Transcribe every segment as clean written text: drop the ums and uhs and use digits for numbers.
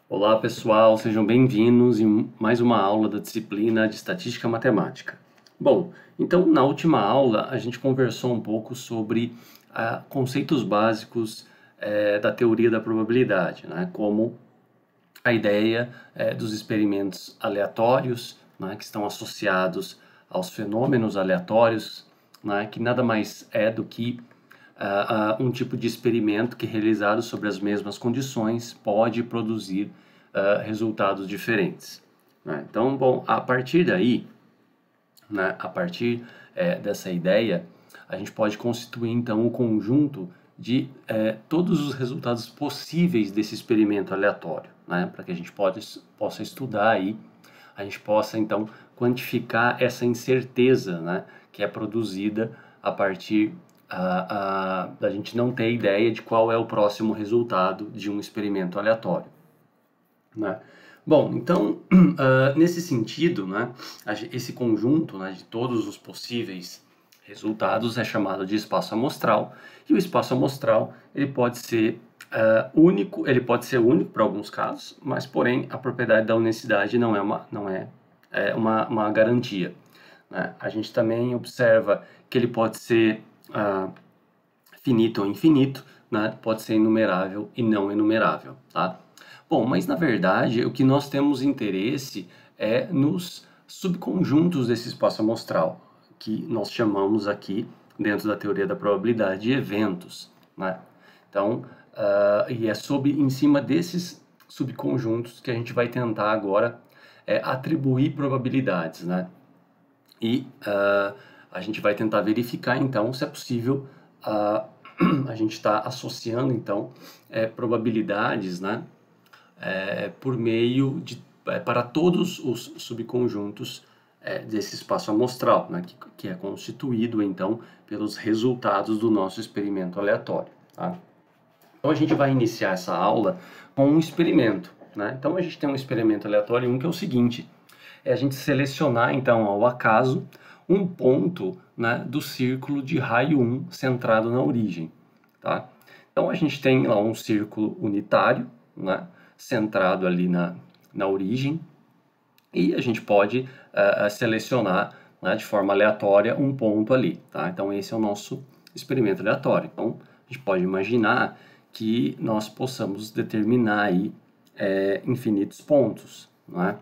Olá pessoal, sejam bem-vindos em mais uma aula da disciplina de Estatística Matemática. Bom, então na última aula a gente conversou um pouco sobre conceitos básicos da teoria da probabilidade, né? Como a ideia dos experimentos aleatórios, né? Que estão associados aos fenômenos aleatórios, né? Que nada mais é do que um tipo de experimento que, realizado sobre as mesmas condições, pode produzir resultados diferentes, né? Então, bom, a partir daí, né, a partir dessa ideia, a gente pode constituir então o conjunto de todos os resultados possíveis desse experimento aleatório, né, para que a gente possa estudar aí, a gente possa então quantificar essa incerteza, né, que é produzida a partir da gente não ter ideia de qual é o próximo resultado de um experimento aleatório, né? Bom, então, nesse sentido, né, esse conjunto, né, de todos os possíveis resultados é chamado de espaço amostral, e o espaço amostral ele pode ser único, ele pode ser único para alguns casos, mas porém a propriedade da unicidade não é uma garantia, né? A gente também observa que ele pode ser finito ou infinito, né? Pode ser inumerável e não enumerável, tá? Bom, mas na verdade o que nós temos interesse é nos subconjuntos desse espaço amostral, que nós chamamos aqui, dentro da teoria da probabilidade, de eventos, né? Então, e é em cima desses subconjuntos que a gente vai tentar agora atribuir probabilidades, né? E a gente vai tentar verificar então se é possível a gente está associando então probabilidades, né, por meio de para todos os subconjuntos desse espaço amostral, né, que é constituído então pelos resultados do nosso experimento aleatório, tá? Então a gente vai iniciar essa aula com um experimento, né? Então a gente tem um experimento aleatório 1 que é o seguinte: é a gente selecionar então ao acaso um ponto, né, do círculo de raio 1 centrado na origem, tá? Então a gente tem lá um círculo unitário, né, centrado ali na origem, e a gente pode selecionar, né, de forma aleatória um ponto ali, tá? Então esse é o nosso experimento aleatório. Então a gente pode imaginar que nós possamos determinar aí infinitos pontos, não é?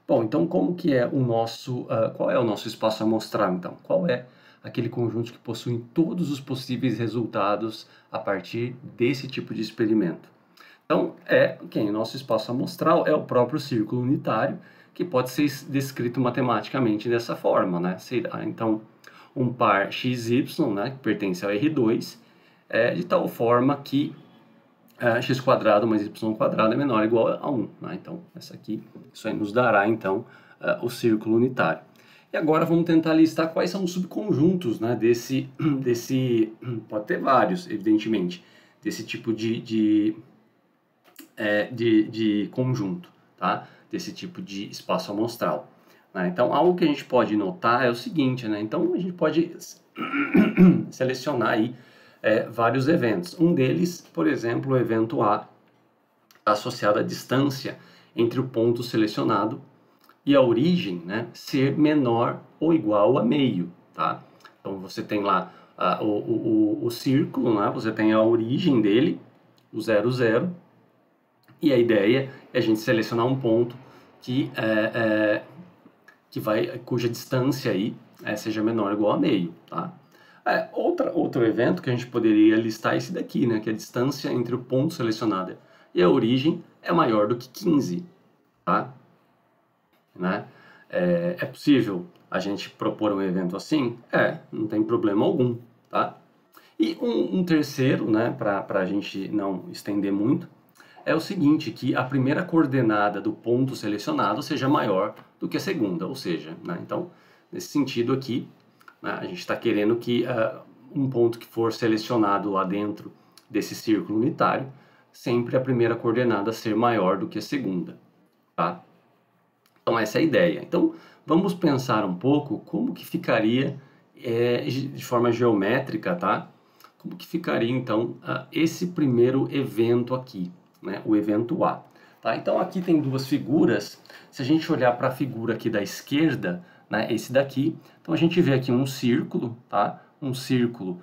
Bom, então como que é o nosso, qual é o nosso espaço amostral então? Qual é aquele conjunto que possui todos os possíveis resultados a partir desse tipo de experimento? Então, o nosso espaço amostral é o próprio círculo unitário, que pode ser descrito matematicamente dessa forma, né? Será, então, um par XY, né, que pertence ao R2, de tal forma que x quadrado mais y quadrado é menor ou igual a 1, né? Então, isso aí nos dará, então, o círculo unitário. E agora vamos tentar listar quais são os subconjuntos, né, pode ter vários, evidentemente, desse tipo de conjunto, tá? Desse tipo de espaço amostral, né? Então, algo que a gente pode notar é o seguinte, né? Então, a gente pode selecionar aí vários eventos. Um deles, por exemplo, o evento A, associado à distância entre o ponto selecionado e a origem, né, ser menor ou igual a meio, tá? Então, você tem lá o círculo, né? Você tem a origem dele, o 0, 0, e a ideia é a gente selecionar um ponto cuja distância aí seja menor ou igual a meio, tá? Outro evento que a gente poderia listar é esse daqui, né? Que a distância entre o ponto selecionado e a origem é maior do que 15, tá? Né? É possível a gente propor um evento assim? Não tem problema algum, tá? E um terceiro, né, para a gente não estender muito, é o seguinte, que a primeira coordenada do ponto selecionado seja maior do que a segunda, ou seja, né, então, nesse sentido aqui, né, a gente está querendo que um ponto que for selecionado lá dentro desse círculo unitário, sempre a primeira coordenada ser maior do que a segunda, tá? Então essa é a ideia. Então vamos pensar um pouco como que ficaria de forma geométrica, tá? Como que ficaria então esse primeiro evento aqui, né? O evento A. Tá? Então aqui tem duas figuras. Se a gente olhar para a figura aqui da esquerda, né, esse daqui, então a gente vê aqui um círculo, tá? Um círculo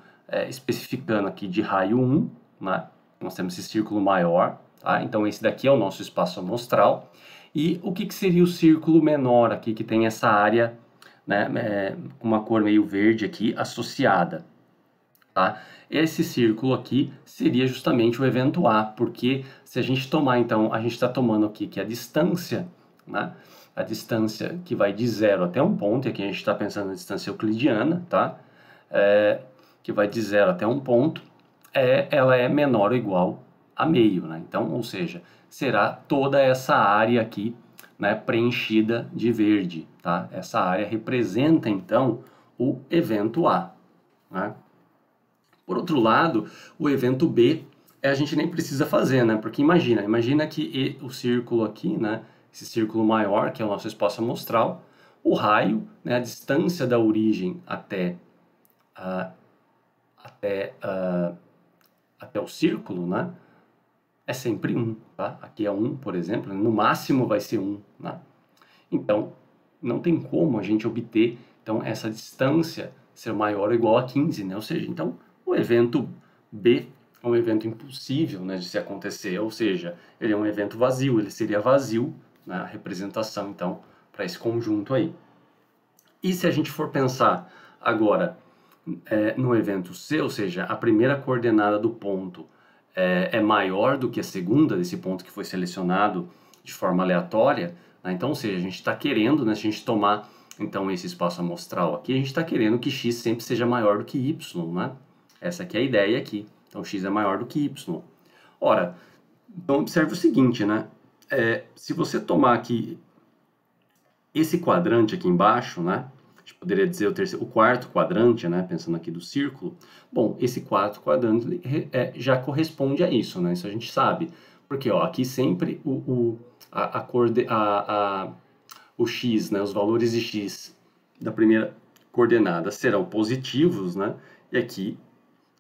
especificando aqui de raio 1, né? Nós temos esse círculo maior, tá? Então esse daqui é o nosso espaço amostral. E o que seria o círculo menor aqui, que tem essa área, né, com uma cor meio verde aqui associada, tá? Esse círculo aqui seria justamente o evento A, porque se a gente tomar, então, a gente está tomando aqui que a distância, né? A distância que vai de 0 até um ponto, e aqui a gente está pensando na distância euclidiana, tá? Que vai de 0 até um ponto, ela é menor ou igual a meio, né? Então, ou seja, será toda essa área aqui, né, preenchida de verde, tá? Essa área representa, então, o evento A, né? Por outro lado, o evento B, a gente nem precisa fazer, né? Porque imagina que o círculo aqui, né? Esse círculo maior, que é o nosso espaço amostral, o raio, né? A distância da origem até o círculo, né? É sempre 1, tá? Aqui é 1, por exemplo, no máximo vai ser 1, né? Então, não tem como a gente obter, então, essa distância ser maior ou igual a 15, né? Ou seja, então, o evento B é um evento impossível, né, de se acontecer, ou seja, ele é um evento vazio, ele seria vazio, né, a representação, então, para esse conjunto aí. E se a gente for pensar agora no evento C, ou seja, a primeira coordenada do ponto é maior do que a segunda desse ponto que foi selecionado de forma aleatória, né? Então, ou seja, a gente está querendo, né, se a gente tomar então esse espaço amostral aqui, a gente está querendo que x sempre seja maior do que y, né? Essa aqui é a ideia aqui. Então, x é maior do que y. Ora, então observe o seguinte, né? Se você tomar aqui esse quadrante aqui embaixo, né? A gente poderia dizer o quarto quadrante, né? Pensando aqui do círculo. Bom, esse quarto quadrante já corresponde a isso, né? Isso a gente sabe. Porque, ó, aqui sempre o x, né? Os valores de x da primeira coordenada serão positivos, né? E aqui,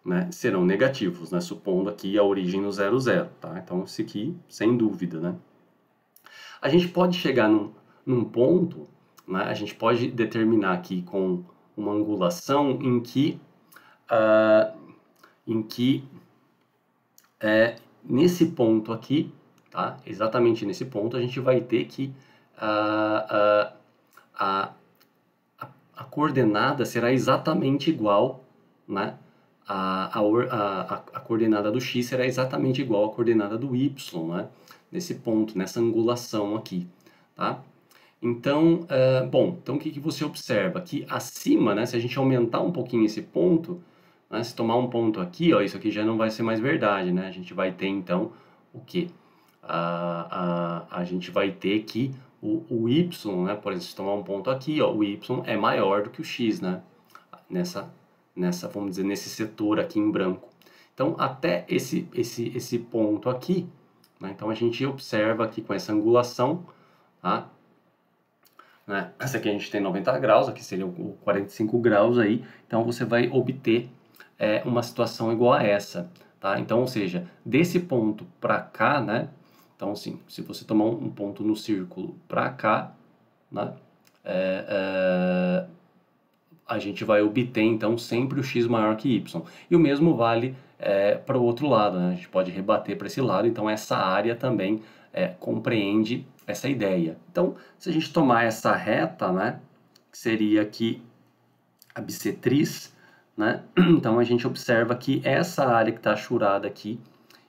né, serão negativos, né? Supondo aqui a origem no 0, 0, tá? Então, isso aqui, sem dúvida, né? A gente pode chegar num ponto, né? A gente pode determinar aqui com uma angulação em que nesse ponto aqui, tá? Exatamente nesse ponto, a gente vai ter que a coordenada será exatamente igual, né? A coordenada do x será exatamente igual à coordenada do y, né? Nesse ponto, nessa angulação aqui, tá? Então, bom, então o que você observa? Que acima, né, se a gente aumentar um pouquinho esse ponto, né, se tomar um ponto aqui, ó, isso aqui já não vai ser mais verdade, né? A gente vai ter, então, o quê? A gente vai ter que o y, né, por exemplo, se tomar um ponto aqui, ó, o y é maior do que o x, né? Vamos dizer, nesse setor aqui em branco. Então, até esse ponto aqui, né, então a gente observa aqui com essa angulação, tá? Né? Essa aqui a gente tem 90 graus, aqui seria o 45 graus aí, então você vai obter uma situação igual a essa, tá? Então, ou seja, desse ponto para cá, né? Então, assim, se você tomar um ponto no círculo para cá, né? A gente vai obter, então, sempre o x maior que y. E o mesmo vale para o outro lado, né? A gente pode rebater para esse lado, então essa área também compreende essa ideia. Então, se a gente tomar essa reta, né, que seria aqui a bissetriz, né, então a gente observa que essa área que está achurada aqui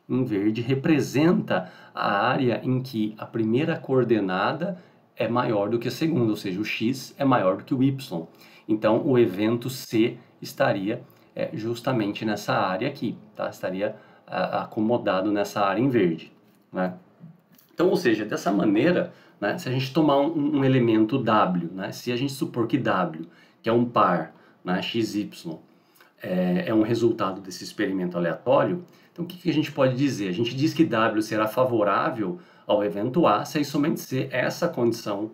em verde representa a área em que a primeira coordenada é maior do que a segunda, ou seja, o x é maior do que o y. Então, o evento C estaria justamente nessa área aqui, tá? Estaria acomodado nessa área em verde, né? Então, ou seja, dessa maneira, né, se a gente tomar um elemento W, né, se a gente supor que W, que é um par, né, XY, é um resultado desse experimento aleatório, então o que a gente pode dizer? A gente diz que W será favorável ao evento A se somente se essa condição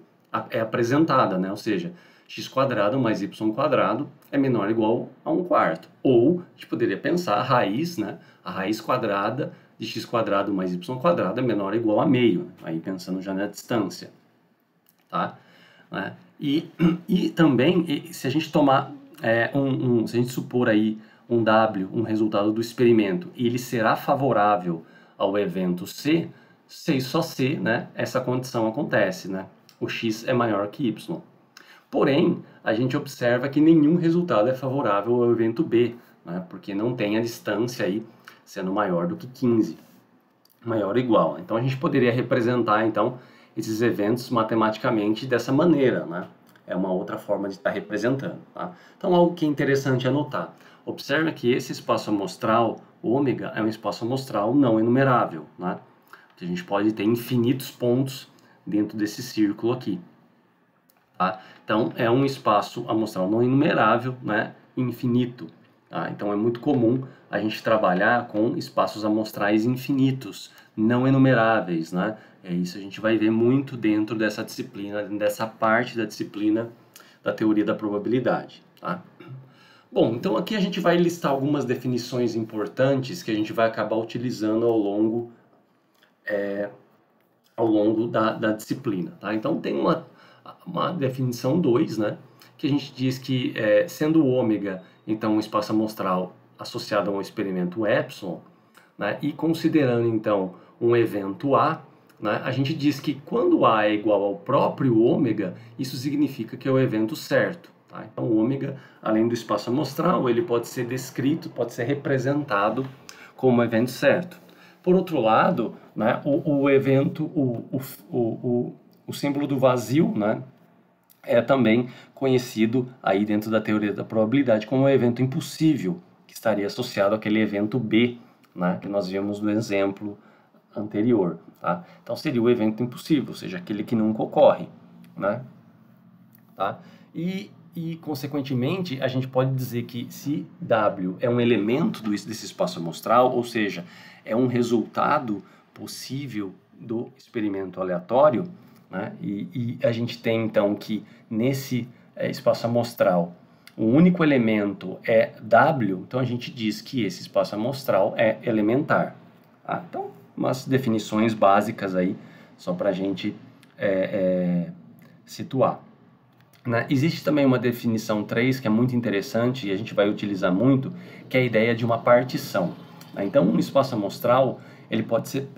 é apresentada, né? Ou seja, x² mais y² é menor ou igual a 1/4. Ou a gente poderia pensar a raiz, né? A raiz quadrada de x² mais y² é menor ou igual a meio, aí pensando já na distância, tá? Né? E também, se a gente tomar, se a gente supor aí um W, um resultado do experimento, e ele será favorável ao evento C, se só C, né, essa condição acontece, né? O x é maior que y. Porém, a gente observa que nenhum resultado é favorável ao evento B, né, porque não tem a distância aí sendo maior do que 15, maior ou igual. Então a gente poderia representar então esses eventos matematicamente dessa maneira, né? É uma outra forma de estar representando, tá? Então algo que é interessante anotar. Observe que esse espaço amostral ômega é um espaço amostral não enumerável, né? Que a gente pode ter infinitos pontos dentro desse círculo aqui. Tá? Então, é um espaço amostral não enumerável, né, infinito. Tá? Então, é muito comum a gente trabalhar com espaços amostrais infinitos, não enumeráveis. Né? Isso a gente vai ver muito dentro dessa disciplina, dessa parte da disciplina da teoria da probabilidade. Tá? Bom, então aqui a gente vai listar algumas definições importantes que a gente vai acabar utilizando ao longo da disciplina. Tá? Então, tem uma definição 2, né, que a gente diz que, sendo o ômega, então, um espaço amostral associado a um experimento epsilon, né, e considerando, então, um evento A, né, a gente diz que quando A é igual ao próprio ômega, isso significa que é o evento certo. Tá? Então, o ômega, além do espaço amostral, ele pode ser descrito, pode ser representado como evento certo. Por outro lado, né, o evento, o símbolo do vazio, né, é também conhecido aí dentro da teoria da probabilidade como um evento impossível, que estaria associado àquele evento B, né, que nós vimos no exemplo anterior. Tá? Então seria o evento impossível, ou seja, aquele que nunca ocorre. Né? Tá? E, consequentemente, a gente pode dizer que se W é um elemento desse espaço amostral, ou seja, é um resultado possível do experimento aleatório, né? E a gente tem, então, que nesse espaço amostral o único elemento é W, então a gente diz que esse espaço amostral é elementar. Tá? Então, umas definições básicas aí, só para a gente situar. Né? Existe também uma definição 3 que é muito interessante e a gente vai utilizar muito, que é a ideia de uma partição. Né? Então, um espaço amostral ele pode ser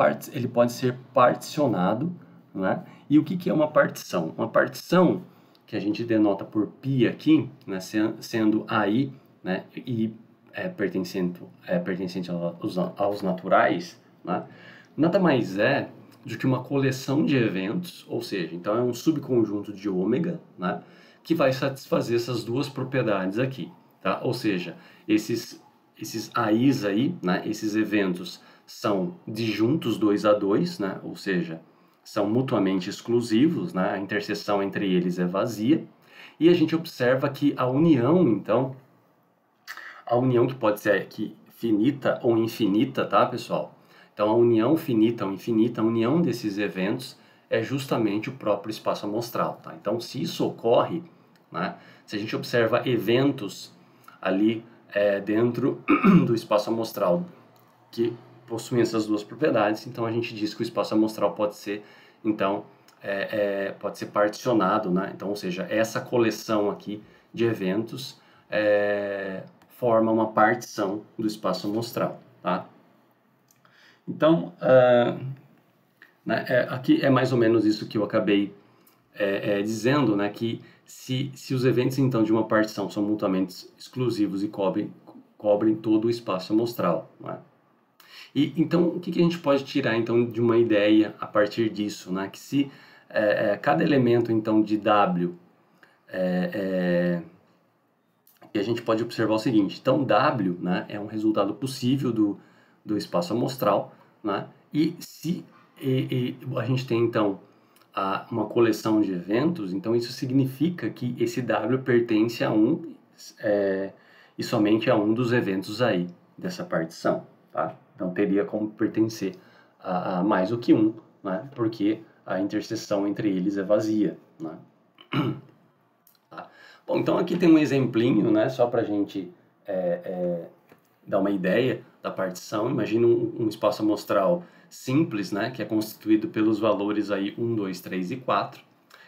particionado. Né? E o que é uma partição? Uma partição, que a gente denota por π aqui, né? Sendo AI, né? E pertencente aos naturais, né? Nada mais é do que uma coleção de eventos, ou seja, então é um subconjunto de ômega, né, que vai satisfazer essas duas propriedades aqui, tá? Ou seja, esses AIs aí, né, esses eventos são disjuntos 2 a 2, né, ou seja, são mutuamente exclusivos, né, a interseção entre eles é vazia, e a gente observa que a união, então, a união que pode ser aqui finita ou infinita, tá, pessoal? Então, a união finita ou infinita, a união desses eventos é justamente o próprio espaço amostral. Tá? Então, se isso ocorre, né, se a gente observa eventos ali dentro do espaço amostral que possuem essas duas propriedades, então a gente diz que o espaço amostral pode ser, então, pode ser particionado. Né? Então, ou seja, essa coleção aqui de eventos forma uma partição do espaço amostral. Tá? Então, né, aqui é mais ou menos isso que eu acabei dizendo, né, que se os eventos então de uma partição são mutuamente exclusivos e cobrem todo o espaço amostral. Né? E então, o que a gente pode tirar então de uma ideia a partir disso? Né? Que se cada elemento então de W e a gente pode observar o seguinte, então W, né, é um resultado possível do espaço amostral, né, e se a gente tem então uma coleção de eventos, então isso significa que esse W pertence a e somente a um dos eventos aí dessa partição, tá? Então teria como pertencer a mais do que um, né, porque a interseção entre eles é vazia, né? Bom, então aqui tem um exemplinho, né, só para a gente dar uma ideia. da partição. Imagina um espaço amostral simples, né, que é constituído pelos valores aí 1, 2, 3 e 4,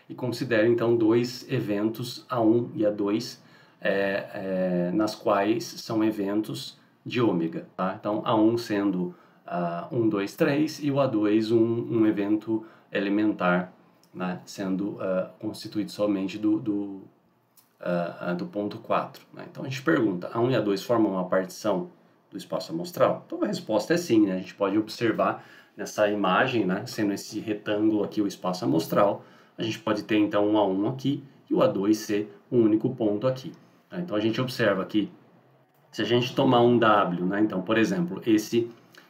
e considere então dois eventos, A1 e A2, nas quais são eventos de ômega, tá? Então, A1 sendo 1, 2, 3 e o A2 um evento elementar, né, sendo constituído somente do ponto 4. Né? Então a gente pergunta, A1 e A2 formam uma partição do espaço amostral? Então a resposta é sim, né? A gente pode observar nessa imagem, né, sendo esse retângulo aqui o espaço amostral, a gente pode ter então um A1 aqui e o A2 ser um único ponto aqui. Tá? Então a gente observa que se a gente tomar um W, né, então por exemplo,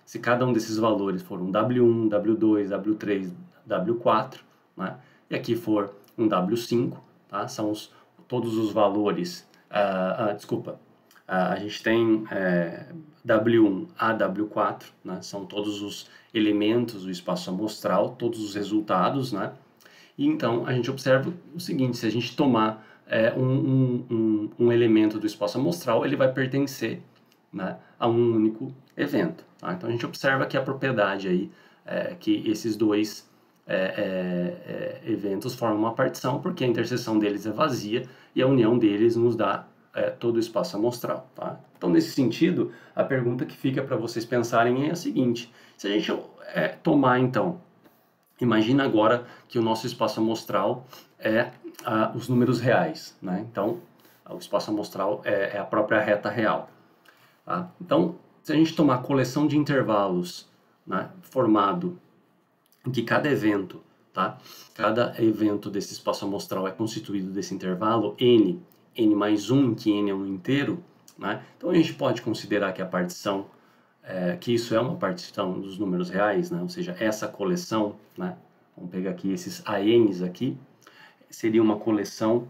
se cada um desses valores for um W1, W2, W3, W4, né, e aqui for um W5, tá, são todos os valores, a gente tem W1 a W4, né, são todos os elementos do espaço amostral, todos os resultados, né, e então a gente observa o seguinte, se a gente tomar um elemento do espaço amostral, ele vai pertencer, né, a um único evento. Tá? Então a gente observa que a propriedade aí, que esses dois eventos formam uma partição, porque a interseção deles é vazia e a união deles nos dá todo o espaço amostral. Tá? Então, nesse sentido, a pergunta que fica para vocês pensarem é a seguinte: se a gente tomar, então, imagina agora que o nosso espaço amostral é os números reais, né? Então, o espaço amostral é a própria reta real. Tá? Então, se a gente tomar a coleção de intervalos, né, formado em que cada evento, tá? Cada evento desse espaço amostral é constituído desse intervalo n mais 1, em que n é um inteiro, né? Então a gente pode considerar que a partição, que isso é uma partição dos números reais, né? Ou seja, essa coleção, né? Vamos pegar aqui esses ANs aqui, seria uma coleção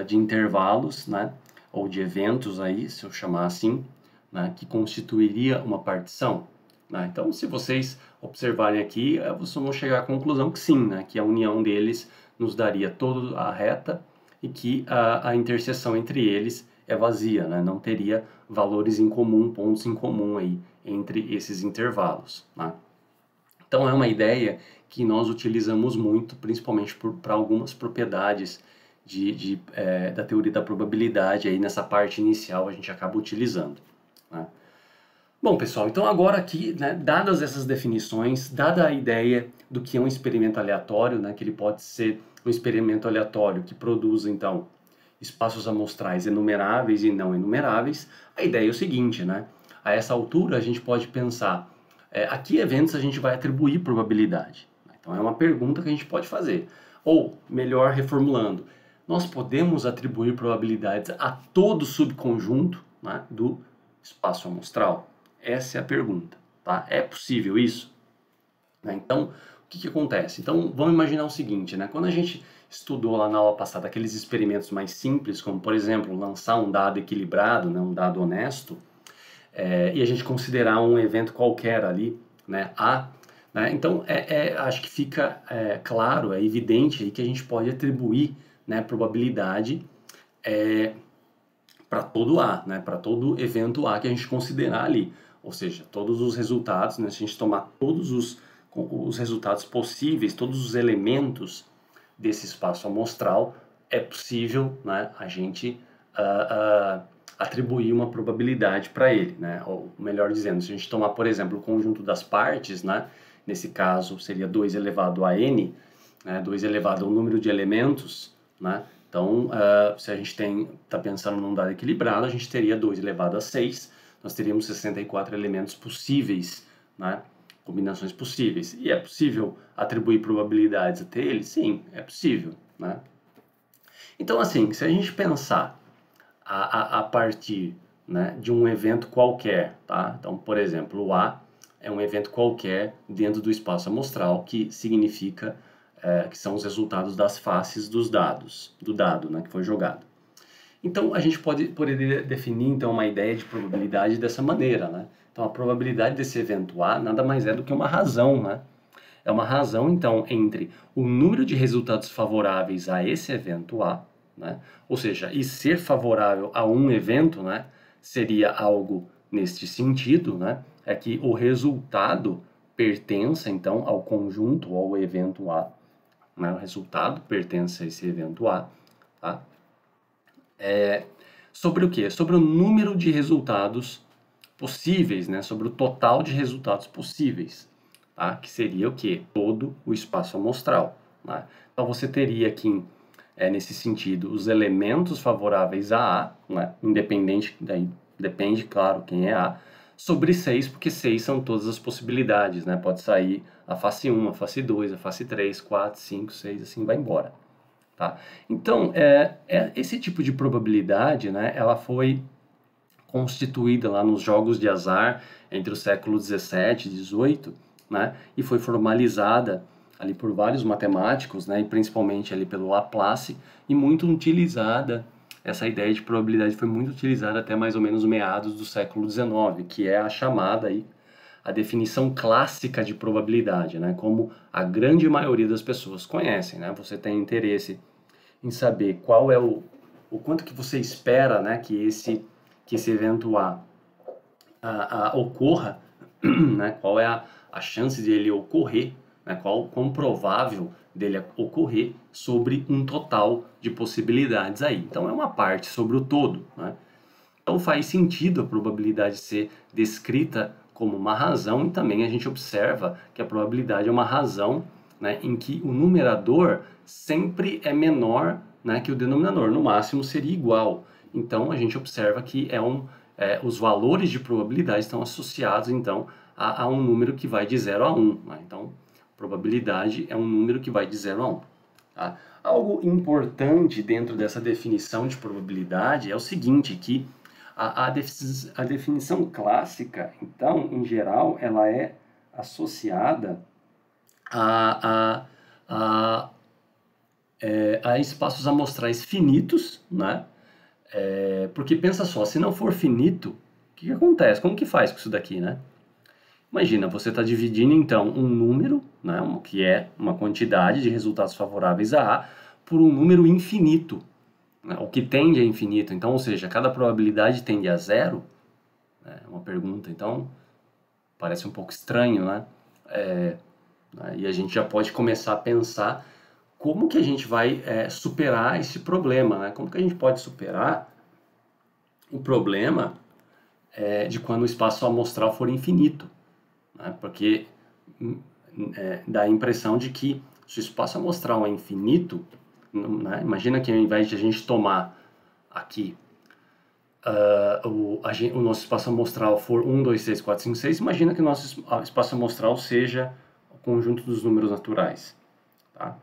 de intervalos, né? Ou de eventos aí, se eu chamar assim, né? Que constituiria uma partição. Né? Então, se vocês observarem aqui, vocês vão chegar à conclusão que sim, né? Que a união deles nos daria toda a reta e que a interseção entre eles é vazia, né? Não teria valores em comum, pontos em comum aí entre esses intervalos. Né? Então, é uma ideia que nós utilizamos muito, principalmente para algumas propriedades da teoria da probabilidade, aí nessa parte inicial a gente acaba utilizando. Né? Bom, pessoal, então agora aqui, né, dadas essas definições, dada a ideia do que é um experimento aleatório, né, que ele pode ser um experimento aleatório que produz, então, espaços amostrais enumeráveis e não enumeráveis, a ideia é o seguinte, né, a essa altura a gente pode pensar a que eventos a gente vai atribuir probabilidade. Então é uma pergunta que a gente pode fazer. Ou, melhor reformulando, nós podemos atribuir probabilidades a todo subconjunto, né, do espaço amostral? Essa é a pergunta, tá? É possível isso? Né? Então, o que acontece? Então, vamos imaginar o seguinte, né? Quando a gente estudou lá na aula passada aqueles experimentos mais simples, como, por exemplo, lançar um dado equilibrado, né, um dado honesto, e a gente considerar um evento qualquer ali, né, A, né? Então, acho que fica claro, é evidente aí que a gente pode atribuir, né, probabilidade para todo A, né, para todo evento A que a gente considerar ali. Ou seja, todos os resultados, né, se a gente tomar todos os resultados possíveis, todos os elementos desse espaço amostral, é possível, né, a gente atribuir uma probabilidade para ele. Né? Ou melhor dizendo, se a gente tomar, por exemplo, o conjunto das partes, né, nesse caso seria 2 elevado a n, né, 2 elevado ao número de elementos, né? Então, se a gente está pensando num dado equilibrado, a gente teria 2 elevado a 6, nós teríamos 64 elementos possíveis, né? Combinações possíveis. E é possível atribuir probabilidades até ele? Sim, é possível. Né? Então, assim, se a gente pensar a partir, né, de um evento qualquer, tá? Então, por exemplo, o A é um evento qualquer dentro do espaço amostral, que significa que são os resultados das faces dos dados, do dado, né, que foi jogado. Então, a gente poderia definir então, uma ideia de probabilidade dessa maneira. Né? Então, a probabilidade desse evento A nada mais é do que uma razão. Né? É uma razão, então, entre o número de resultados favoráveis a esse evento A, né? Ou seja, e ser favorável a um evento, né, seria algo neste sentido, né, é que o resultado pertença, então, ao conjunto ou ao evento A, né, o resultado pertence a esse evento A, tá? Sobre o quê? Sobre o número de resultados possíveis, né, sobre o total de resultados possíveis, tá? Que seria o quê? Todo o espaço amostral, né? Então, você teria aqui, nesse sentido, os elementos favoráveis a A, né? Independente, daí depende, claro, quem é A, sobre 6, porque 6 são todas as possibilidades, né? Pode sair a face 1, a face 2, a face 3, 4, 5, 6, assim vai embora, tá? Então, esse tipo de probabilidade, né, ela foi constituída lá nos jogos de azar entre o século 17 e 18, né, e foi formalizada ali por vários matemáticos, né, e principalmente ali pelo Laplace, e muito utilizada. Essa ideia de probabilidade foi muito utilizada até mais ou menos meados do século 19, que é a chamada aí a definição clássica de probabilidade, né, como a grande maioria das pessoas conhecem, né? Você tem interesse em saber qual é o quanto que você espera, né, que esse evento ocorra, né, qual é a chance de ele ocorrer, né, quão provável dele ocorrer sobre um total de possibilidades aí. Então é uma parte sobre o todo, né? Então faz sentido a probabilidade ser descrita como uma razão, e também a gente observa que a probabilidade é uma razão, né, em que o numerador sempre é menor, né, que o denominador, no máximo seria igual. Então a gente observa que os valores de probabilidade estão associados então a um número que vai de 0 a 1. Né? Então probabilidade é um número que vai de 0 a 1. Tá? Algo importante dentro dessa definição de probabilidade é o seguinte, que a definição clássica, então, em geral, ela é associada a, a, a espaços amostrais finitos, né? Porque pensa só, se não for finito, o que acontece? Como que faz com isso daqui, né? Imagina, você está dividindo então um número, né, que é uma quantidade de resultados favoráveis a A, por um número infinito, né, o que tende a infinito. Então, ou seja, cada probabilidade tende a zero. É uma pergunta, então, parece um pouco estranho, né? E a gente já pode começar a pensar como que a gente vai superar esse problema, né? Como que a gente pode superar o problema de quando o espaço amostral for infinito, né? Porque dá a impressão de que se o espaço amostral é infinito, né? Imagina que ao invés de a gente tomar aqui o nosso espaço amostral for 1, 2, 3, 4, 5, 6, imagina que o nosso espaço amostral seja o conjunto dos números naturais. Tá?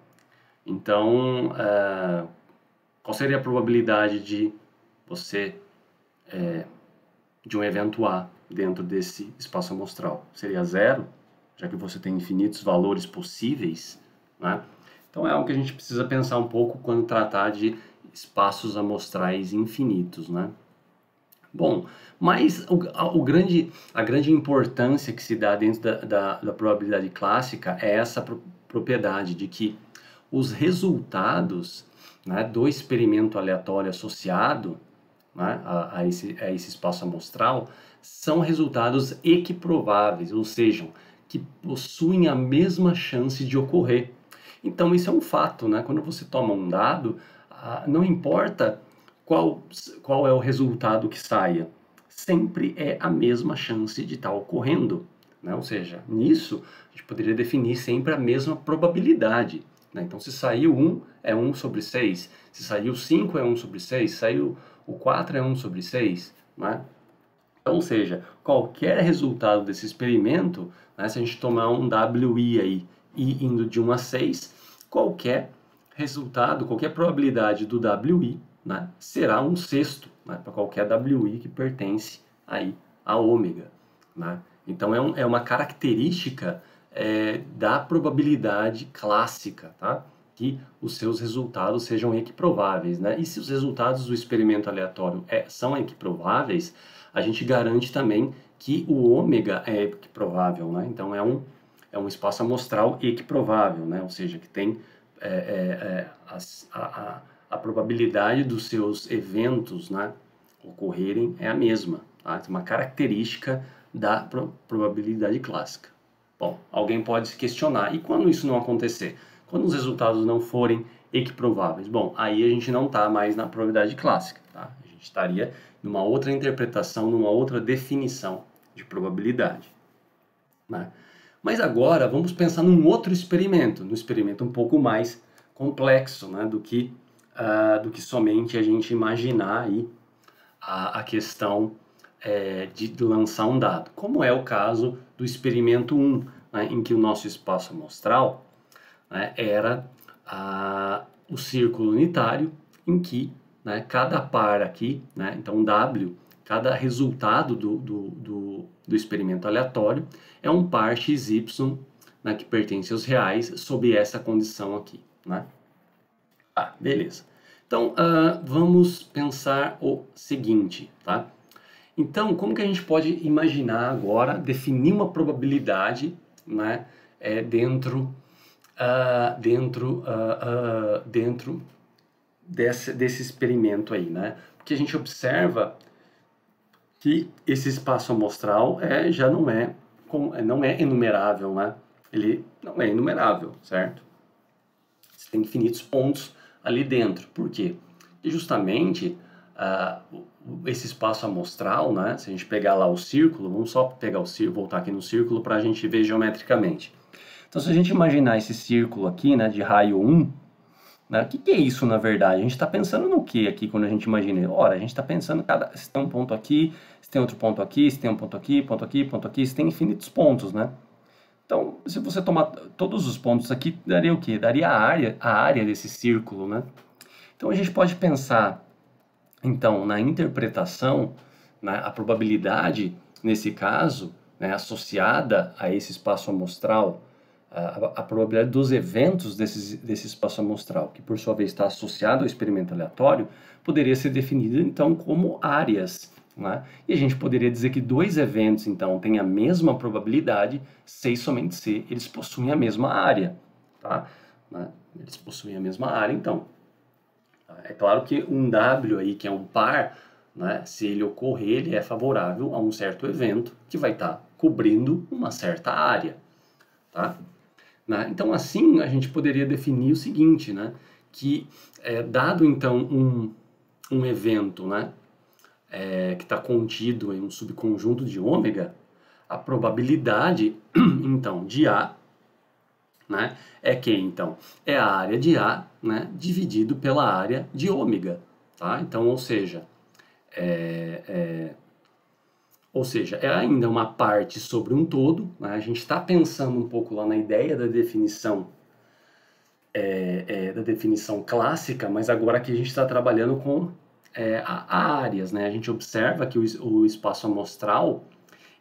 Então, qual seria a probabilidade de você, de um evento A dentro desse espaço amostral? Seria zero, já que você tem infinitos valores possíveis, né? Então é algo que a gente precisa pensar um pouco quando tratar de espaços amostrais infinitos, né? Bom, mas a grande importância que se dá dentro da probabilidade clássica é essa propriedade de que os resultados, né, do experimento aleatório associado, né, a esse espaço amostral são resultados equiprováveis, ou seja, que possuem a mesma chance de ocorrer. Então isso é um fato, né? Quando você toma um dado, não importa qual é o resultado que saia, sempre é a mesma chance de estar ocorrendo, né? Ou seja, nisso a gente poderia definir sempre a mesma probabilidade, né? Então, se saiu 1, é 1 sobre 6, se saiu 5, é 1 sobre 6, se saiu o 4, é 1 sobre 6, né? Então, ou seja, qualquer resultado desse experimento, né, se a gente tomar um WI aí, I indo de 1 a 6, qualquer resultado, qualquer probabilidade do WI, né, será um sexto, né, para qualquer WI que pertence aí a ômega, né? Então é uma característica da probabilidade clássica, tá? Que os seus resultados sejam equiprováveis, né? E se os resultados do experimento aleatório são equiprováveis, a gente garante também que o ômega é equiprovável, né? Então é um espaço amostral equiprovável, né? Ou seja, que tem a probabilidade dos seus eventos, né, ocorrerem é a mesma. Tá? tá? Isso é uma característica da probabilidade clássica. Bom, alguém pode se questionar, e quando isso não acontecer? Quando os resultados não forem equiprováveis? Bom, aí a gente não está mais na probabilidade clássica, tá? A gente estaria numa outra interpretação, numa outra definição de probabilidade, né? Mas agora vamos pensar num outro experimento, num experimento um pouco mais complexo, né, do que somente a gente imaginar aí a questão de lançar um dado, como é o caso do experimento 1, né, em que o nosso espaço amostral, né, era o círculo unitário, em que, né, cada par aqui, né, então W, cada resultado do experimento aleatório é um par XY, né, que pertence aos reais, sob essa condição aqui, né? Beleza. Então, vamos pensar o seguinte, tá? Então, como que a gente pode imaginar agora, definir uma probabilidade, né, dentro desse experimento aí, né? Porque a gente observa que esse espaço amostral já não é enumerável, né? Ele não é enumerável, certo? Você tem infinitos pontos ali dentro. Por quê? E justamente esse espaço amostral, né? Se a gente pegar lá o círculo, vamos só pegar o círculo, voltar aqui no círculo para a gente ver geometricamente. Então, se a gente imaginar esse círculo aqui, né, de raio 1, né, o que é isso na verdade? A gente está pensando no que aqui quando a gente imagina? Ora, a gente está pensando se tem um ponto aqui, se tem outro ponto aqui, se tem um ponto aqui, ponto aqui, ponto aqui, se tem infinitos pontos, né? Então, se você tomar todos os pontos aqui, daria o quê? Daria a área desse círculo, né? Então, a gente pode pensar, então, na interpretação, né, a probabilidade, nesse caso, né, associada a esse espaço amostral, a probabilidade dos eventos desse espaço amostral, que por sua vez está associado ao experimento aleatório, poderia ser definida, então, como áreas, né? E a gente poderia dizer que dois eventos, então, têm a mesma probabilidade se e somente se eles possuem a mesma área, tá? Né? Eles possuem a mesma área, então. É claro que um W aí, que é um par, né, se ele ocorrer, ele é favorável a um certo evento que vai estar cobrindo uma certa área, tá? Né? Então, assim, a gente poderia definir o seguinte, né, que dado, então, um evento, né, que está contido em um subconjunto de ômega, a probabilidade, então, de A, né, é que, então, é a área de A, né, dividido pela área de ômega, tá? Então, ou seja, é ainda uma parte sobre um todo, né? A gente está pensando um pouco lá na ideia da definição clássica, mas agora aqui a gente está trabalhando com áreas, né? A gente observa que o espaço amostral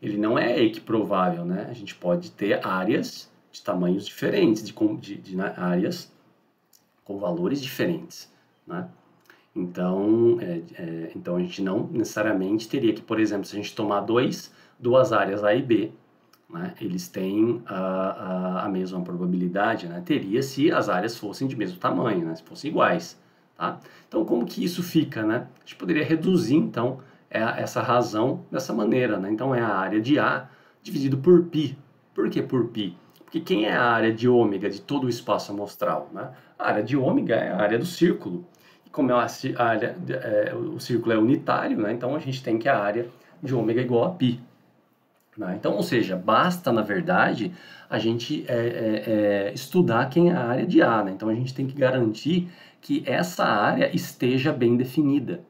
ele não é equiprovável, né? A gente pode ter áreas de tamanhos diferentes, né, áreas com valores diferentes, né? Então, então a gente não necessariamente teria que, por exemplo, se a gente tomar duas áreas A e B, né, eles têm a mesma probabilidade, né? Teria se as áreas fossem de mesmo tamanho, né? Se fossem iguais, tá? Então, como que isso fica, né? A gente poderia reduzir, então, essa razão dessa maneira, né? Então, é a área de A dividido por π. Por que por π? Porque quem é a área de ômega de todo o espaço amostral, né? A área de ômega é a área do círculo. E como o círculo é unitário, né? Então, a gente tem que a área de ômega é igual a π. Então, ou seja, basta, na verdade, a gente estudar quem é a área de A, né? Então, a gente tem que garantir que essa área esteja bem definida.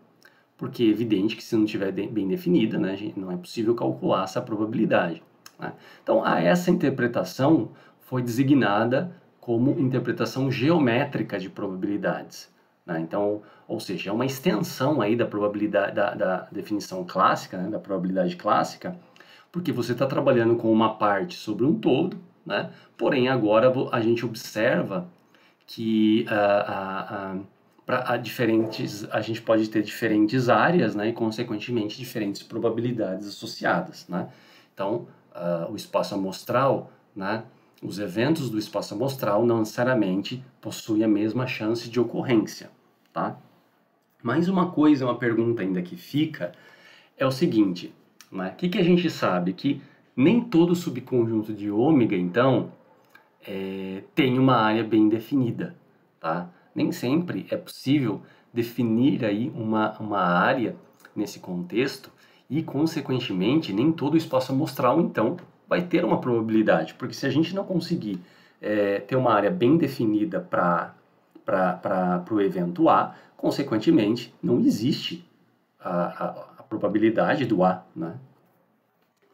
Porque é evidente que se não estiver bem definida, né, não é possível calcular essa probabilidade, né? Então, essa interpretação foi designada como interpretação geométrica de probabilidades, né? Então, ou seja, é uma extensão aí da probabilidade, da definição clássica, né, da probabilidade clássica, porque você está trabalhando com uma parte sobre um todo, né? Porém, agora a gente observa que a gente pode ter diferentes áreas, né? E, consequentemente, diferentes probabilidades associadas, né? Então, o espaço amostral, né? Os eventos do espaço amostral não necessariamente possuem a mesma chance de ocorrência, tá? Mais uma coisa, uma pergunta ainda que fica, é o seguinte: né? Que a gente sabe? Que nem todo subconjunto de ômega, então, tem uma área bem definida, tá? Nem sempre é possível definir aí uma área nesse contexto e, consequentemente, nem todo o espaço amostral, então, vai ter uma probabilidade, porque se a gente não conseguir ter uma área bem definida para o evento A, consequentemente, não existe a probabilidade do A, né?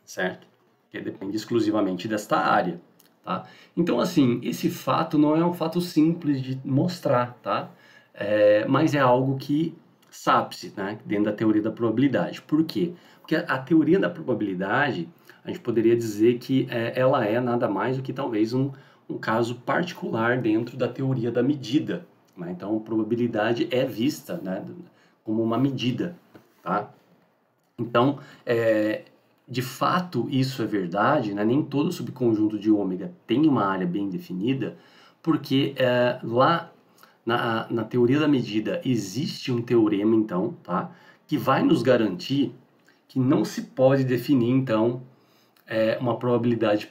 Certo? Que depende exclusivamente desta área, tá? Então, assim, esse fato não é um fato simples de mostrar, tá? Mas é algo que sabe-se, né? Dentro da teoria da probabilidade. Por quê? Porque a teoria da probabilidade, a gente poderia dizer que ela é nada mais do que talvez um caso particular dentro da teoria da medida, né? Então, a probabilidade é vista, né, como uma medida, tá? Então, de fato, isso é verdade, né? Nem todo subconjunto de ômega tem uma área bem definida, porque lá na teoria da medida existe um teorema, então, tá? Que vai nos garantir que não se pode definir, então, uma probabilidade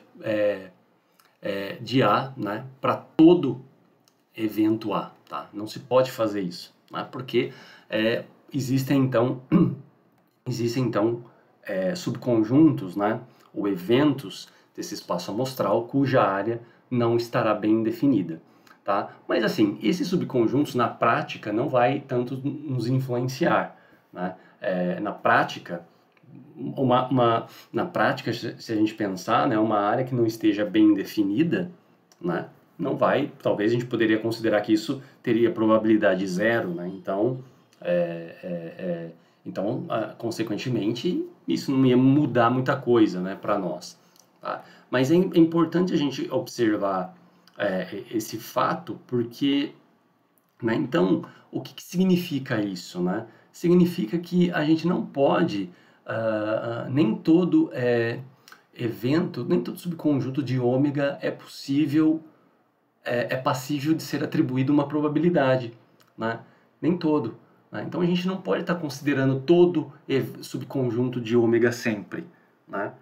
de A, né? Para todo evento A, tá? Não se pode fazer isso, né? Porque é, existem, então, existem, então, subconjuntos, né, ou eventos desse espaço amostral cuja área não estará bem definida, tá? Mas assim, esses subconjuntos na prática não vai tanto nos influenciar, né? Na prática, na prática, se a gente pensar, né, uma área que não esteja bem definida, né, não vai, talvez a gente poderia considerar que isso teria probabilidade zero, né? Então, é, é, é, então, consequentemente, isso não ia mudar muita coisa, né, para nós, tá? Mas é importante a gente observar esse fato, porque, né, então, o que significa isso, né? Significa que a gente não pode, nem todo evento, nem todo subconjunto de ômega é possível, é passível de ser atribuído uma probabilidade, né? Nem todo, né? Então a gente não pode estar considerando todo subconjunto de ômega sempre, né?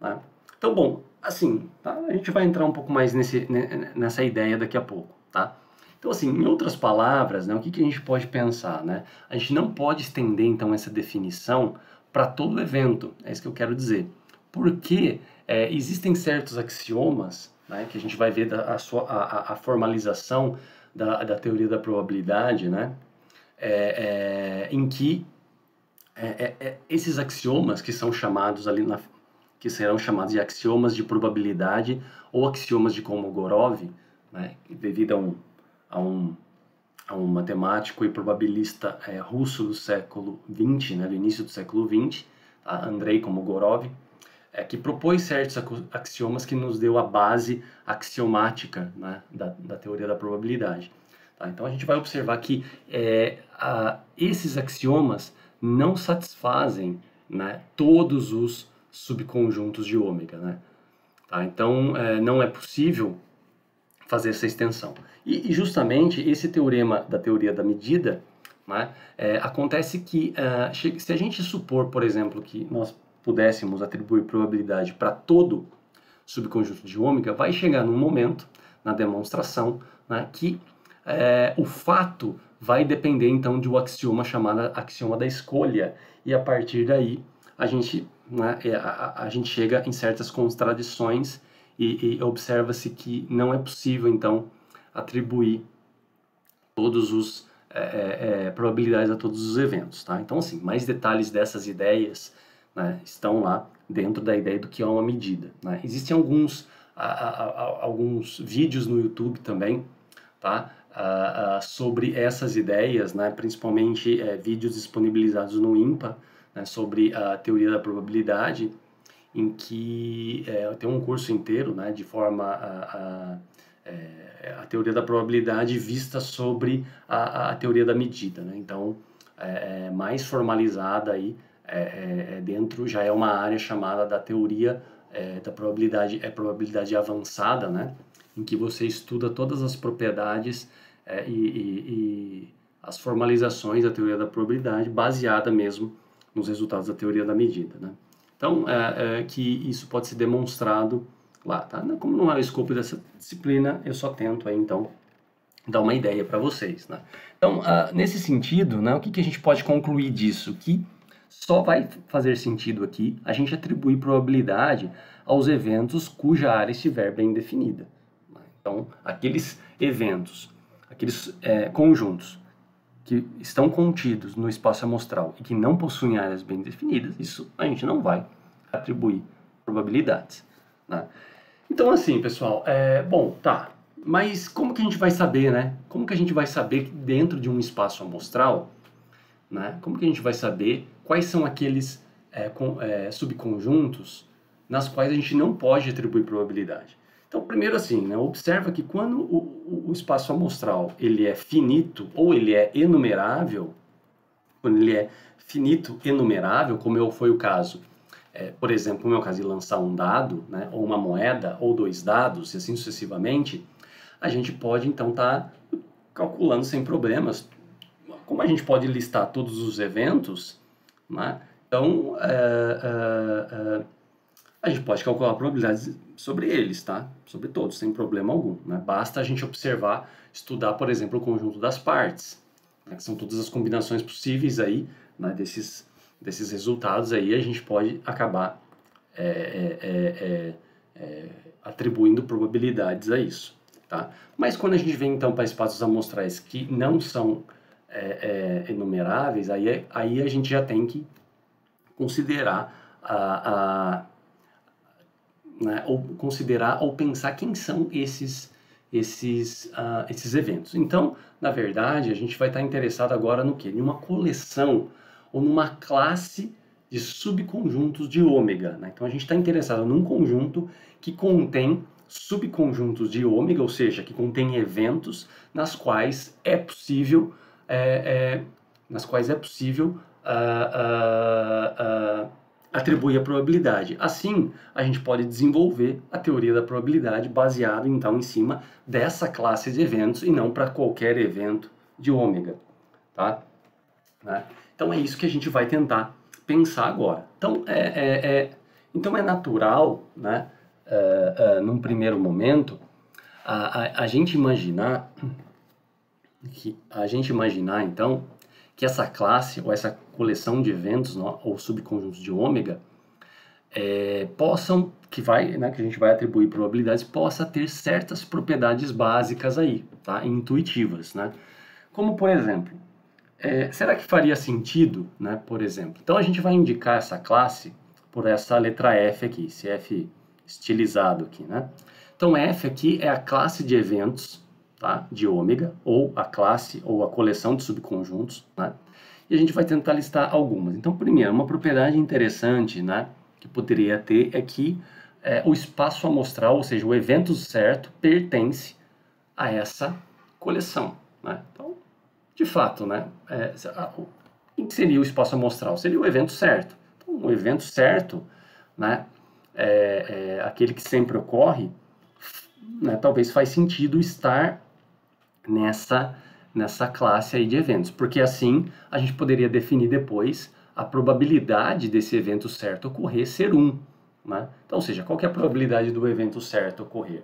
Né? Então, bom, assim, tá? A gente vai entrar um pouco mais nessa ideia daqui a pouco, tá? Então, assim, em outras palavras, né, o que a gente pode pensar, né? A gente não pode estender, então, essa definição para todo evento, é isso que eu quero dizer. Porque existem certos axiomas, né, que a gente vai ver a formalização da teoria da probabilidade, né? Em que esses axiomas que são chamados ali que serão chamados de axiomas de probabilidade ou axiomas de Kolmogorov, né, devido a um, a um matemático e probabilista russo do século XX, né, do início do século XX, tá, Andrei Kolmogorov, que propôs certos axiomas que nos deu a base axiomática, né, da teoria da probabilidade. Tá? Então a gente vai observar que esses axiomas não satisfazem, né, todos os subconjuntos de ômega, né? Tá? Então não é possível fazer essa extensão. E justamente esse teorema da teoria da medida, né, acontece que se a gente supor, por exemplo, que nós pudéssemos atribuir probabilidade para todo subconjunto de ômega, vai chegar num momento na demonstração, né, que o fato vai depender então de um axioma chamado axioma da escolha, e a partir daí a gente, né, a gente chega em certas contradições e observa-se que não é possível então atribuir todos os probabilidades a todos os eventos, tá? Então assim, mais detalhes dessas ideias, né, estão lá dentro da ideia do que é uma medida, né? Existem alguns vídeos no YouTube também, tá? Sobre essas ideias, né? Principalmente vídeos disponibilizados no INPA, né? Sobre a teoria da probabilidade, em que tem um curso inteiro, né? De forma a teoria da probabilidade vista sobre a teoria da medida, né? Então, mais formalizada aí, dentro já é uma área chamada da teoria da probabilidade, probabilidade avançada, né? Em que você estuda todas as propriedades e as formalizações da teoria da probabilidade baseada mesmo nos resultados da teoria da medida, né? Então, que isso pode ser demonstrado lá, tá? Como não é o escopo dessa disciplina, eu só tento aí, então, dar uma ideia para vocês, né? Então, nesse sentido, né, o que a gente pode concluir disso? Que só vai fazer sentido aqui a gente atribuir probabilidade aos eventos cuja área estiver bem definida. Então, aqueles eventos, aqueles conjuntos que estão contidos no espaço amostral e que não possuem áreas bem definidas, isso a gente não vai atribuir probabilidades, né? Então, assim, pessoal, bom, tá, mas como que a gente vai saber, né? Como que a gente vai saber que dentro de um espaço amostral, né? Como que a gente vai saber quais são aqueles subconjuntos nas quais a gente não pode atribuir probabilidade? Então, primeiro assim, né, observa que quando o espaço amostral ele é finito ou ele é enumerável, quando ele é finito enumerável, como foi o caso, por exemplo, no meu caso de lançar um dado, né, ou uma moeda, ou 2 dados, e assim sucessivamente, a gente pode então estar calculando sem problemas. Como a gente pode listar todos os eventos, né, então a gente pode calcular probabilidades sobre eles, tá? Sobre todos, sem problema algum, né? Basta a gente observar, estudar, por exemplo, o conjunto das partes, né? Que são todas as combinações possíveis aí, né? desses resultados aí, a gente pode acabar atribuindo probabilidades a isso, tá? Mas quando a gente vem então para espaços amostrais que não são enumeráveis, aí a gente já tem que considerar né, ou considerar ou pensar quem são esses eventos. Então, na verdade, a gente vai estar interessado agora no quê? Em uma coleção ou numa classe de subconjuntos de ômega, né? Então, a gente está interessado num conjunto que contém subconjuntos de ômega, ou seja, que contém eventos nas quais é possível atribuir a probabilidade. Assim, a gente pode desenvolver a teoria da probabilidade baseado, então, em cima dessa classe de eventos e não para qualquer evento de ômega, tá? Né? Então, é isso que a gente vai tentar pensar agora. Então, então é natural, né, num primeiro momento, a gente imaginar então, que essa classe ou essa coleção de eventos, né, ou subconjuntos de ômega que a gente vai atribuir probabilidades, possa ter certas propriedades básicas aí, tá? Intuitivas, né? Como, por exemplo, será que faria sentido, né, por exemplo? Então, a gente vai indicar essa classe por essa letra F aqui, esse F estilizado aqui, né? Então, F aqui é a classe de eventos, tá, de ômega, ou a classe, ou a coleção de subconjuntos, né? E a gente vai tentar listar algumas. Então, primeiro, uma propriedade interessante, né, que poderia ter é que o espaço amostral, ou seja, o evento certo, pertence a essa coleção, né? Então, de fato, né, o que seria o espaço amostral? Seria o evento certo. Então, o evento certo, né, aquele que sempre ocorre, né, talvez faz sentido estar nessa classe aí de eventos, porque assim a gente poderia definir depois a probabilidade desse evento certo ocorrer ser 1, né? Então, ou seja, qual que é a probabilidade do evento certo ocorrer,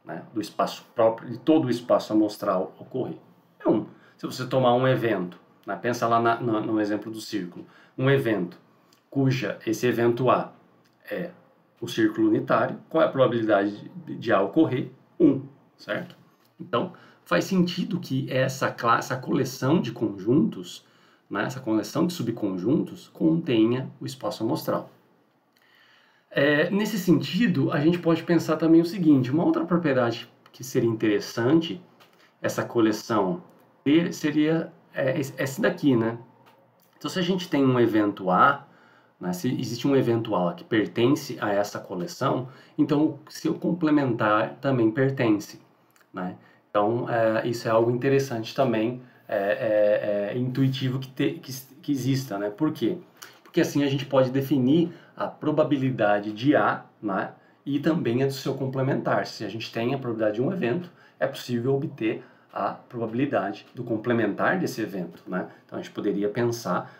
né? Do espaço próprio, de todo o espaço amostral ocorrer? É 1. Se você tomar um evento, né, pensa lá no exemplo do círculo, um evento cuja esse evento A é o círculo unitário, qual é a probabilidade de A ocorrer? 1, certo? Então, faz sentido que essa coleção de conjuntos, né, essa coleção de subconjuntos, contenha o espaço amostral. Nesse sentido, a gente pode pensar também o seguinte, uma outra propriedade que seria interessante essa coleção ter seria esse daqui, né? Então, se a gente tem um evento A, né, se existe um evento A que pertence a essa coleção, então o seu complementar também pertence, né? Então, isso é algo interessante também, intuitivo que exista, né? Por quê? Porque assim a gente pode definir a probabilidade de A, né? E também a do seu complementar. Se a gente tem a probabilidade de um evento, é possível obter a probabilidade do complementar desse evento, né? Então, a gente poderia pensar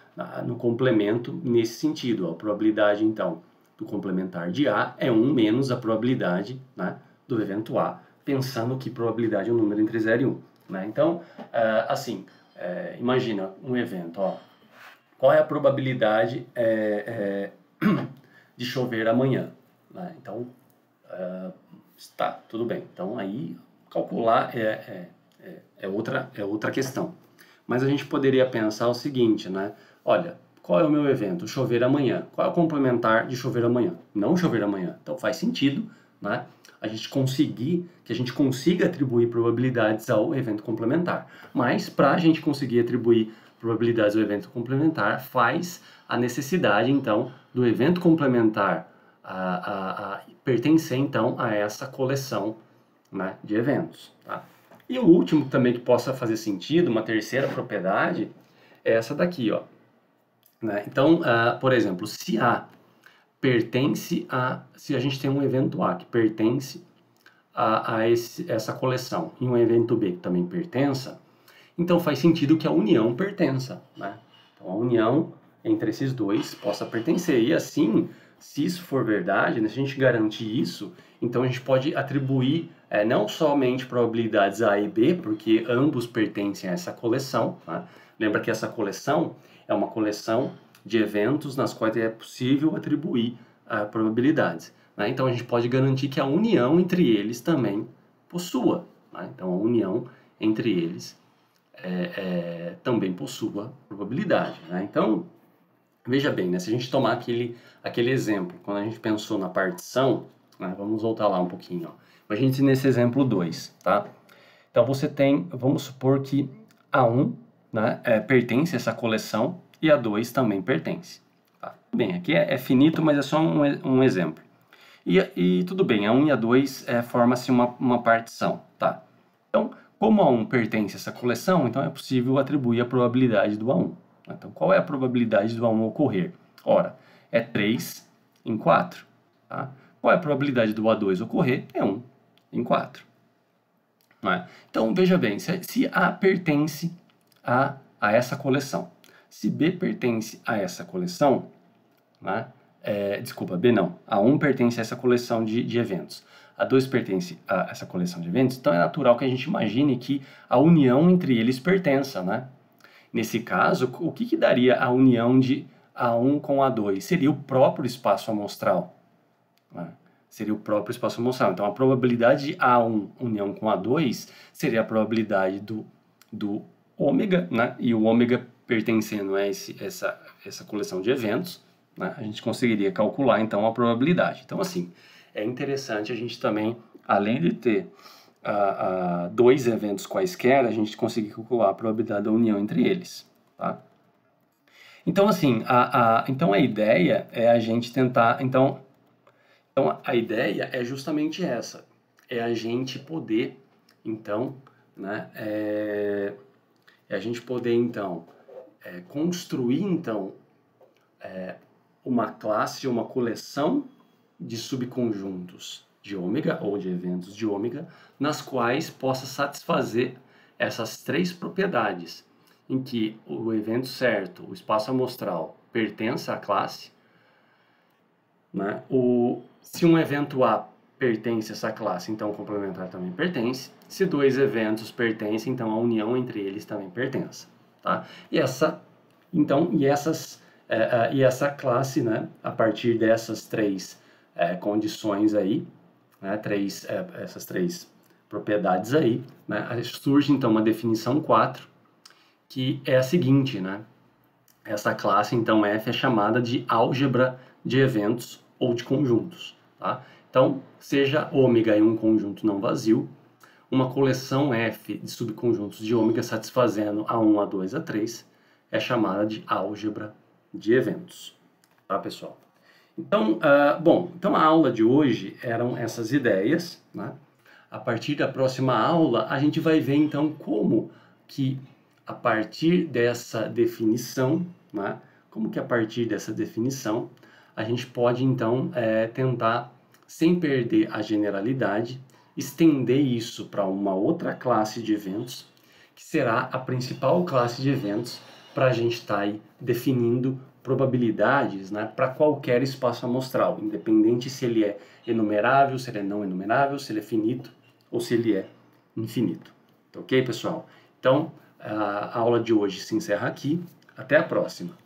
no complemento nesse sentido. A probabilidade, então, do complementar de A é 1 menos a probabilidade, né, do evento A, pensando que probabilidade é um número entre 0 e 1. Né? Então, assim, imagina um evento, ó, qual é a probabilidade de chover amanhã? Né? Então, tá, tudo bem. Então, aí, calcular é outra questão. Mas a gente poderia pensar o seguinte, né? Olha, qual é o meu evento? Chover amanhã. Qual é o complementar de chover amanhã? Não chover amanhã. Então, faz sentido, né? A gente consiga atribuir probabilidades ao evento complementar. Mas, para a gente conseguir atribuir probabilidades ao evento complementar, faz a necessidade, então, do evento complementar pertencer, então, a essa coleção, né, de eventos. Tá? E o último também que possa fazer sentido, uma terceira propriedade, é essa daqui, ó. Né? Então, por exemplo, se a gente tem um evento A que pertence essa coleção e um evento B que também pertença, então faz sentido que a união pertença, né? Então a união entre esses dois possa pertencer. E assim, se isso for verdade, né, se a gente garantir isso, então a gente pode atribuir não somente probabilidades A e B, porque ambos pertencem a essa coleção. Tá? Lembra que essa coleção é uma coleção de eventos nas quais é possível atribuir probabilidades. Né? Então a gente pode garantir que a união entre eles também possua. Né? Então a união entre eles também possua probabilidade. Né? Então, veja bem, né? Se a gente tomar aquele exemplo, quando a gente pensou na partição, né? Vamos voltar lá um pouquinho. Ó. A gente nesse exemplo 2, tá? Então você tem, vamos supor que A1, né, pertence a essa coleção e A2 também pertence. Tá? Bem, aqui é finito, mas é só um exemplo. E tudo bem, A1 e A2 forma-se uma partição. Tá? Então, como A1 pertence a essa coleção, então é possível atribuir a probabilidade do A1. Então, qual é a probabilidade do A1 ocorrer? Ora, é 3 em 4. Tá? Qual é a probabilidade do A2 ocorrer? É 1 em 4. Não é? Então, veja bem, se A pertence a essa coleção, se B pertence a essa coleção, né? Desculpa, B não. A1 pertence a essa coleção de eventos. A2 pertence a essa coleção de eventos, então é natural que a gente imagine que a união entre eles pertença, né? Nesse caso, o que daria a união de A1 com A2? Seria o próprio espaço amostral. Né? Seria o próprio espaço amostral. Então, a probabilidade de A1 união com A2 seria a probabilidade do ômega, né? E o ômega pertencendo a essa coleção de eventos, né? A gente conseguiria calcular, então, a probabilidade. Então, assim, é interessante a gente também, além de ter dois eventos quaisquer, a gente conseguir calcular a probabilidade da união entre eles. Tá? Então, assim, então a ideia é a gente tentar... Então, a ideia é justamente essa. É a gente poder, então, né, a gente poder, então, construir, então, uma classe, uma coleção de subconjuntos de ômega ou de eventos de ômega, nas quais possa satisfazer essas três propriedades, em que o evento certo, o espaço amostral, pertença à classe, né? Se um evento A pertence a essa classe, então o complementar também pertence. Se dois eventos pertencem, então a união entre eles também pertence. Tá? E essa classe, né, a partir dessas três condições aí, né, essas três propriedades aí, né, surge então uma definição 4, que é a seguinte, né? Essa classe, então, F é chamada de álgebra de eventos ou de conjuntos. Tá? Então, seja ômega em um conjunto não vazio, uma coleção F de subconjuntos de ômega satisfazendo A1, A2, A3 é chamada de álgebra de eventos. Tá, pessoal? Então, então a aula de hoje eram essas ideias. Né? A partir da próxima aula, a gente vai ver, então, como que a partir dessa definição, né? Como que a partir dessa definição a gente pode, então, tentar, sem perder a generalidade, estender isso para uma outra classe de eventos, que será a principal classe de eventos para a gente estar aí definindo probabilidades, né, para qualquer espaço amostral, independente se ele é enumerável, se ele é não enumerável, se ele é finito ou se ele é infinito. Tá ok, pessoal? Então, a aula de hoje se encerra aqui. Até a próxima!